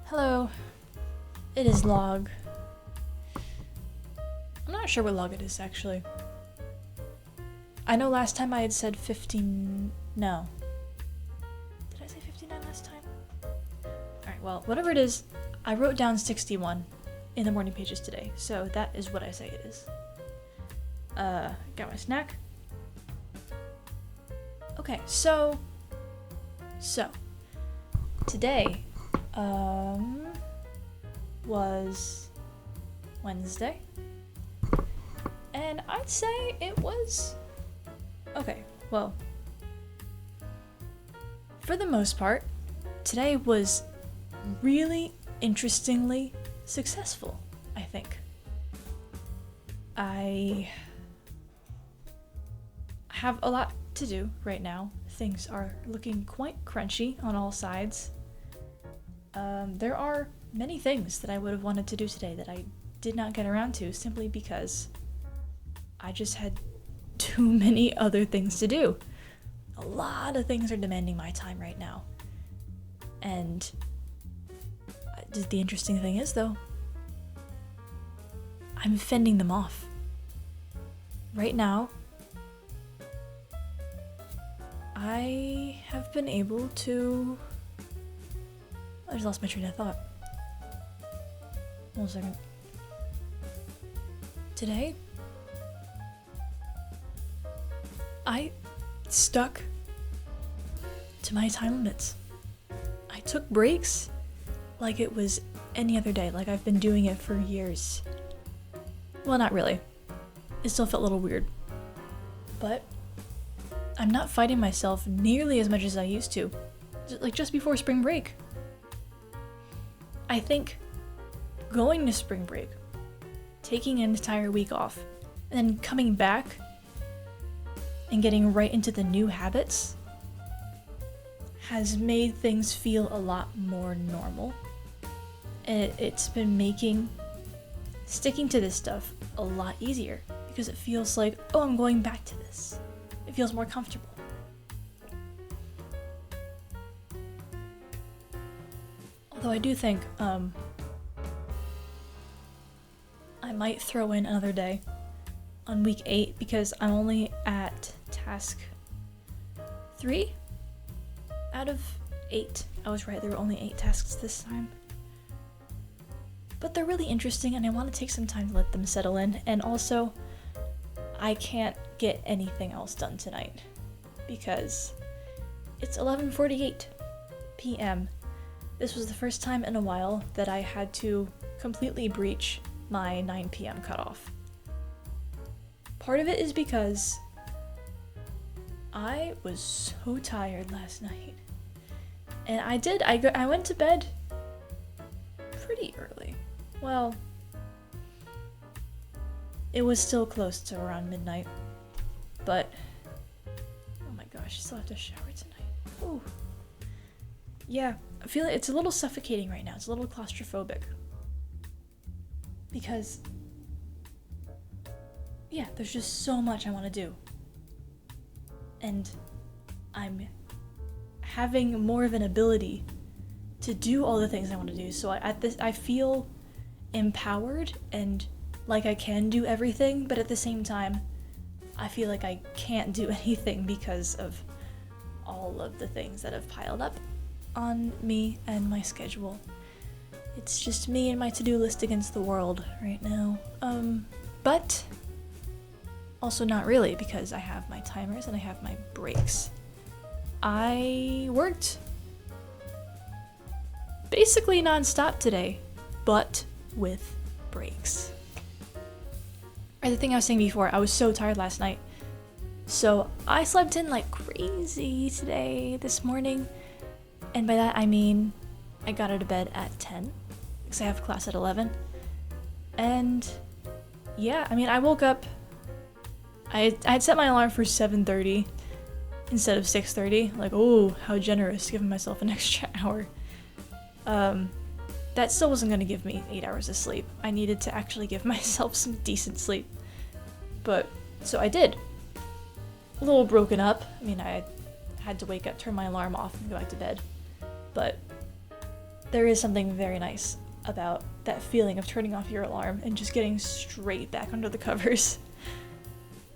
Hello, it is log. I'm not sure what log it is actually. I know last time I had said 15, no. Did I say 59 last time? Alright, well, whatever it is, I wrote down 61 in the morning pages today, so that is what I say it is. Got my snack. Okay, so, today, was Wednesday, and I'd say it was, okay, well, for the most part, today was really interestingly successful, I think. I have a lot to do right now. Things are looking quite crunchy on all sides. There are many things that I would have wanted to do today that I did not get around to simply because I just had too many other things to do. A lot of things are demanding my time right now. And the interesting thing is, though, I'm fending them off. Right now, I have been able to... I just lost my train of thought. One second. Today, I stuck to my time limits. I took breaks like it was any other day, like I've been doing it for years. Well, not really. It still felt a little weird. But I'm not fighting myself nearly as much as I used to. Like just before spring break. I think going to spring break, taking an entire week off, and then coming back and getting right into the new habits has made things feel a lot more normal. And it's been making sticking to this stuff a lot easier because it feels like, oh, I'm going back to this. It feels more comfortable. Although I do think I might throw in another day on week 8 because I'm only at task 3 out of 8. I was right, there were only 8 tasks this time. But they're really interesting and I want to take some time to let them settle in, and also I can't get anything else done tonight because it's 11:48 p.m. This was the first time in a while that I had to completely breach my 9 p.m. cutoff. Part of it is because I was so tired last night. And I went to bed pretty early. Well, it was still close to around midnight. But, oh my gosh, I still have to shower tonight. Ooh. Yeah, I feel like it's a little suffocating right now. It's a little claustrophobic. Because, yeah, there's just so much I want to do. And I'm having more of an ability to do all the things I want to do. So I feel empowered and like I can do everything, but at the same time, I feel like I can't do anything because of all of the things that have piled up on me and my schedule. It's just me and my to-do list against the world right now. But also not really, because I have my timers and I have my breaks. I worked basically non-stop today, but with breaks. Or the thing I was saying before, I was so tired last night. So I slept in like crazy this morning. And by that I mean I got out of bed at 10 because I have class at 11. And yeah, I mean I woke up, I'd set my alarm for 7:30 instead of 6:30. Like, oh, how generous, giving myself an extra hour. That still wasn't going to give me 8 hours of sleep. I needed to actually give myself some decent sleep. But, so I did. A little broken up. I mean, I had to wake up, turn my alarm off, and go back to bed. But there is something very nice about that feeling of turning off your alarm and just getting straight back under the covers.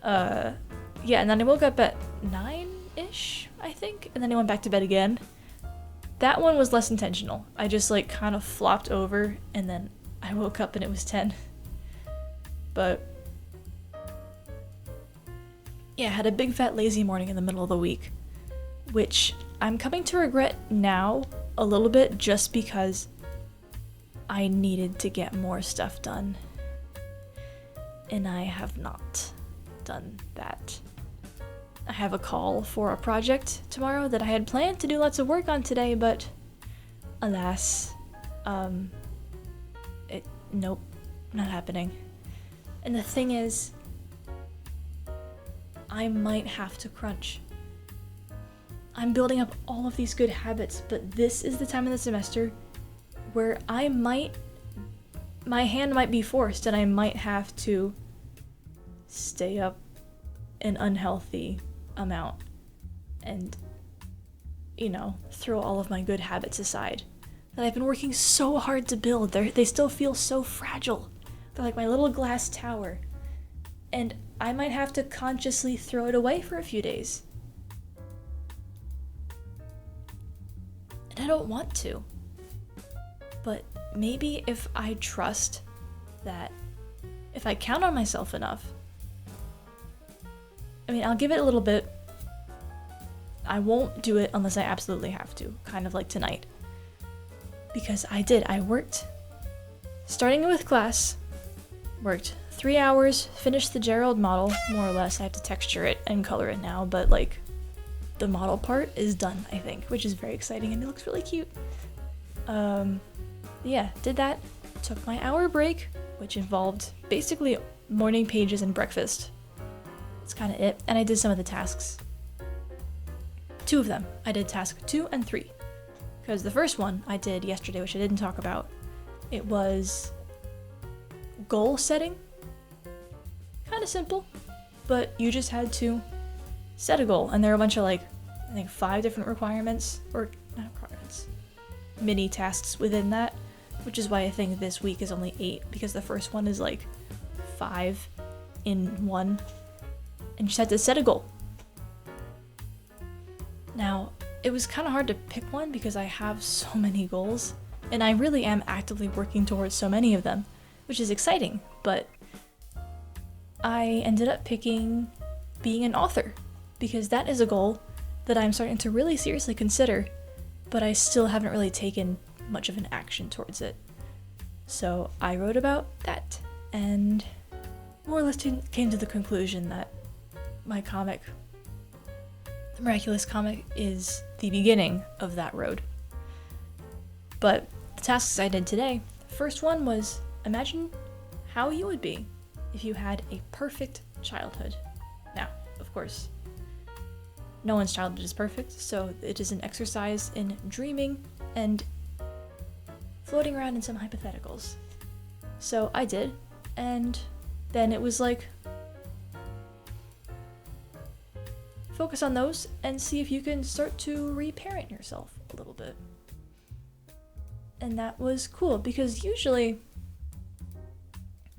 Yeah, and then I woke up at 9-ish, I think, and then I went back to bed again. That one was less intentional. I just like kind of flopped over and then I woke up and it was 10. But yeah, I had a big fat lazy morning in the middle of the week, which I'm coming to regret now a little bit just because I needed to get more stuff done. And I have not done that. I have a call for a project tomorrow that I had planned to do lots of work on today, but alas, nope, not happening. And the thing is, I might have to crunch. I'm building up all of these good habits, but this is the time of the semester where my hand might be forced and I might have to stay up an unhealthy amount and, throw all of my good habits aside that I've been working so hard to build. They still feel so fragile. They're like my little glass tower. And I might have to consciously throw it away for a few days. And I don't want to. But maybe if I trust that if I count on myself enough, I'll give it a little bit. I won't do it unless I absolutely have to, kind of like tonight. Because I worked, starting with class, worked 3 hours, finished the Gerald model, more or less. I have to texture it and color it now, but the model part is done, I think, which is very exciting and it looks really cute. Yeah, did that, took my hour break, which involved basically morning pages and breakfast. That's kind of it, and I did some of the tasks. 2 of them. I did task 2 and 3. Because the first one I did yesterday, which I didn't talk about, it was goal setting. Kind of simple, but you just had to set a goal, and there are a bunch of 5 different requirements, or not requirements, mini tasks within that, which is why I think this week is only 8, because the first one is 5 in 1, and you just had to set a goal. Now, it was kind of hard to pick one because I have so many goals, and I really am actively working towards so many of them, which is exciting, but I ended up picking being an author, because that is a goal that I'm starting to really seriously consider, but I still haven't really taken much of an action towards it. So I wrote about that, and more or less came to the conclusion that my comic, The Miraculous Comic, is the beginning of that road. But the tasks I did today, first one was imagine how you would be if you had a perfect childhood. Now, of course, no one's childhood is perfect, so it is an exercise in dreaming and floating around in some hypotheticals. So I did, and then it was focus on those and see if you can start to reparent yourself a little bit. And that was cool, because usually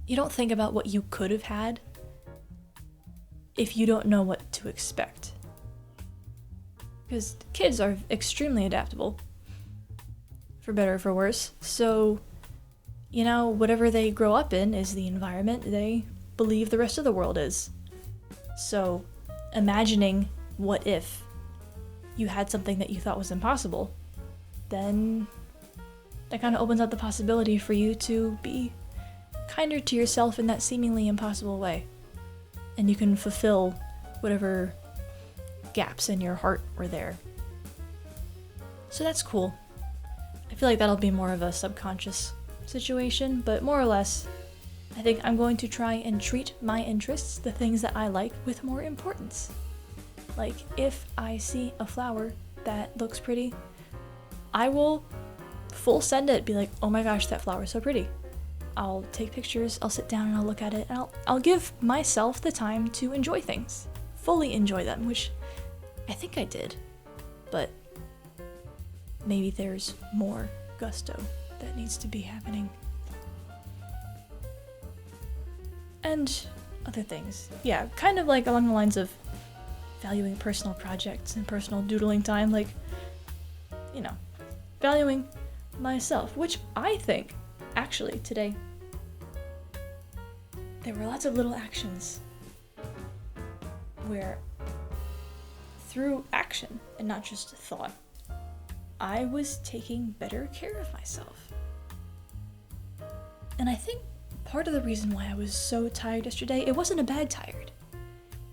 you don't think about what you could have had if you don't know what to expect. Because kids are extremely adaptable, for better or for worse. So, whatever they grow up in is the environment they believe the rest of the world is. So, imagining what if you had something that you thought was impossible, then that kind of opens up the possibility for you to be kinder to yourself in that seemingly impossible way. And you can fulfill whatever gaps in your heart were there. So that's cool. I feel like that'll be more of a subconscious situation, but more or less, I think I'm going to try and treat my interests, the things that I like, with more importance. Like, if I see a flower that looks pretty, I will full send it, be like, oh my gosh, that flower is so pretty. I'll take pictures, I'll sit down and I'll look at it, and I'll give myself the time to enjoy things. Fully enjoy them, which I think I did. But maybe there's more gusto that needs to be happening. And other things. Yeah, kind of like along the lines of valuing personal projects and personal doodling time, like, you know, valuing myself, which I think, actually, today, there were lots of little actions where, through action and not just thought, I was taking better care of myself. And I think part of the reason why I was so tired yesterday, it wasn't a bad tired.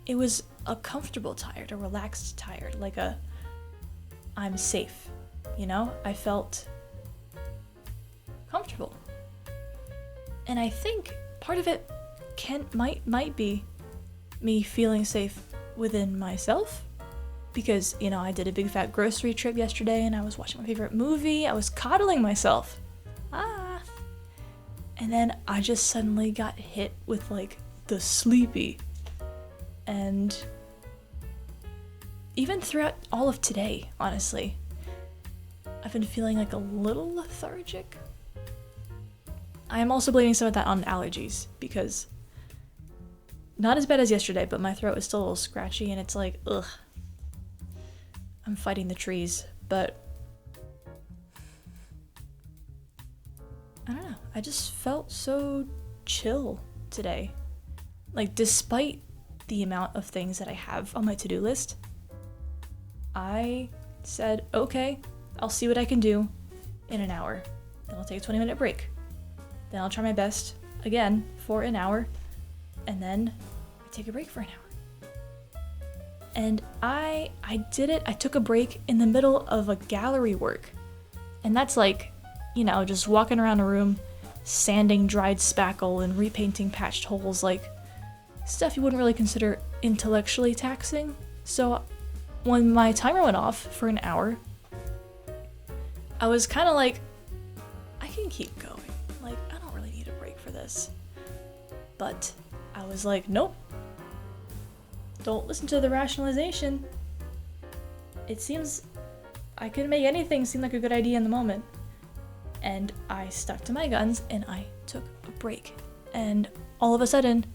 It was a comfortable tired, a relaxed tired, like a, I'm safe, you know? I felt comfortable. And I think part of it might be me feeling safe within myself, because, you know, I did a big fat grocery trip yesterday and I was watching my favorite movie. I was coddling myself. And then I just suddenly got hit with like the sleepy. And even throughout all of today, honestly, I've been feeling like a little lethargic. I am also blaming some of that on allergies, because not as bad as yesterday, but my throat is still a little scratchy and it's like, ugh. I'm fighting the trees, but I don't know. I just felt so chill today. Like, despite the amount of things that I have on my to-do list, I said, okay, I'll see what I can do in an hour. Then I'll take a 20-minute break. Then I'll try my best again for an hour, and then I take a break for an hour. And I did it. I took a break in the middle of a gallery work. And that's like, you know, just walking around a room, sanding dried spackle and repainting patched holes, like stuff you wouldn't really consider intellectually taxing. So when my timer went off for an hour, I was kind of like, I can keep going. Like, I don't really need a break for this. But I was like, nope. Don't listen to the rationalization. It seems I could make anything seem like a good idea in the moment. And I stuck to my guns and I took a break. And all of a sudden,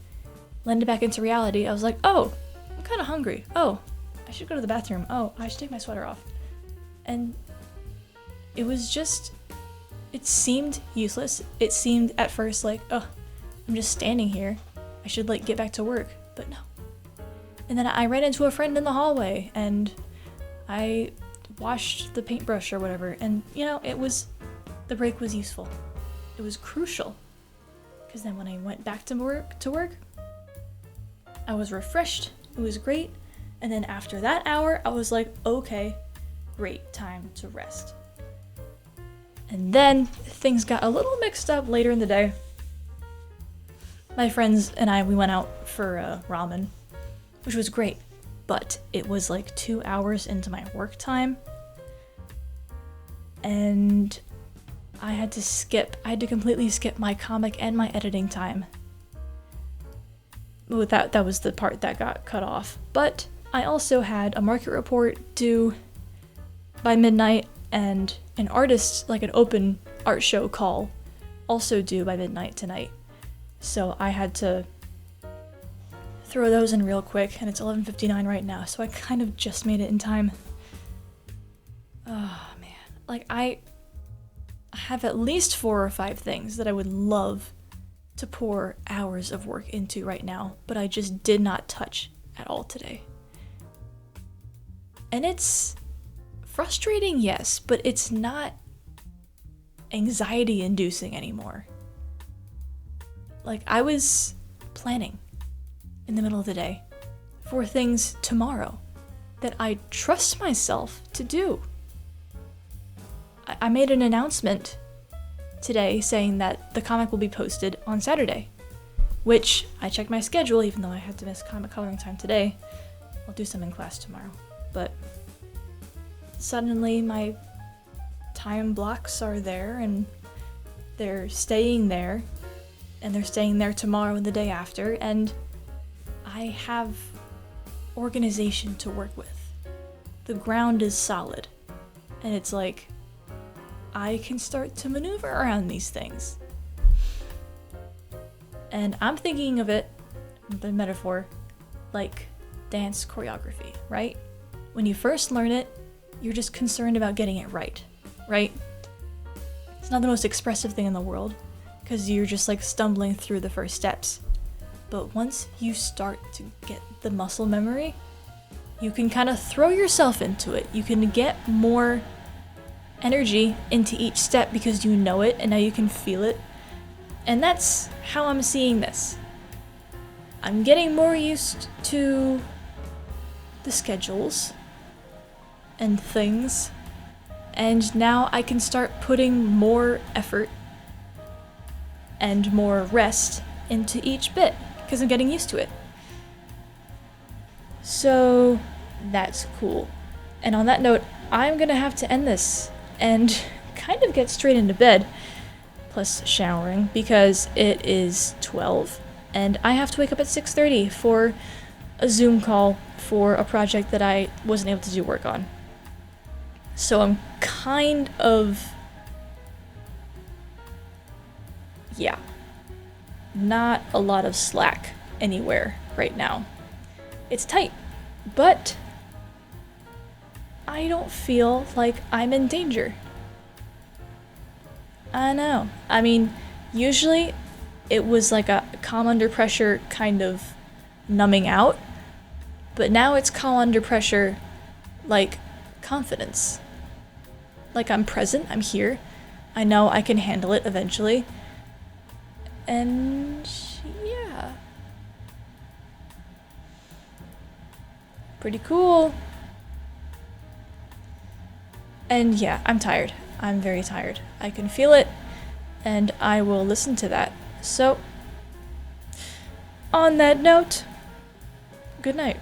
landed back into reality. I was like, oh, I'm kind of hungry. Oh, I should go to the bathroom. Oh, I should take my sweater off. And it was just, it seemed useless. It seemed at first like, oh, I'm just standing here. I should like get back to work. But no. And then I ran into a friend in the hallway and I washed the paintbrush or whatever. And, you know, the break was useful. It was crucial. Because then when I went back to work, I was refreshed. It was great. And then after that hour, I was like, okay, great, time to rest. And then things got a little mixed up later in the day. My friends and I, we went out for ramen, which was great. But it was like 2 hours into my work time. And I had to completely skip my comic and my editing time. Well, that was the part that got cut off. But I also had a market report due by midnight and an artist, like an open art show call, also due by midnight tonight. So I had to throw those in real quick, and it's 11:59 right now, so I kind of just made it in time. Oh man, like I have at least 4 or 5 things that I would love to pour hours of work into right now, but I just did not touch at all today. And it's frustrating, yes, but it's not anxiety inducing anymore. Like, I was planning in the middle of the day for things tomorrow that I trust myself to do. I made an announcement today saying that the comic will be posted on Saturday, which I checked my schedule, even though I had to miss comic coloring time today. I'll do some in class tomorrow, but suddenly my time blocks are there and they're staying there, and they're staying there tomorrow and the day after, and I have organization to work with. The ground is solid, and it's like, I can start to maneuver around these things. And I'm thinking of it, the metaphor, like dance choreography, right? When you first learn it, you're just concerned about getting it right? It's not the most expressive thing in the world, because you're just like stumbling through the first steps. But once you start to get the muscle memory, you can kind of throw yourself into it. You can get more energy into each step because you know it and now you can feel it. And that's how I'm seeing this. I'm getting more used to the schedules and things, and now I can start putting more effort and more rest into each bit because I'm getting used to it. So that's cool. And on that note, I'm gonna have to end this and kind of get straight into bed, plus showering, because it is 12 and I have to wake up at 6:30 for a Zoom call for a project that I wasn't able to do work on. So I'm kind of, not a lot of slack anywhere right now. It's tight, but I don't feel like I'm in danger. I know. I mean, usually it was like a calm under pressure kind of numbing out, but now it's calm under pressure like confidence. Like I'm present, I'm here, I know I can handle it eventually, and yeah. Pretty cool. And yeah, I'm tired. I'm very tired. I can feel it, and I will listen to that. So, on that note, good night.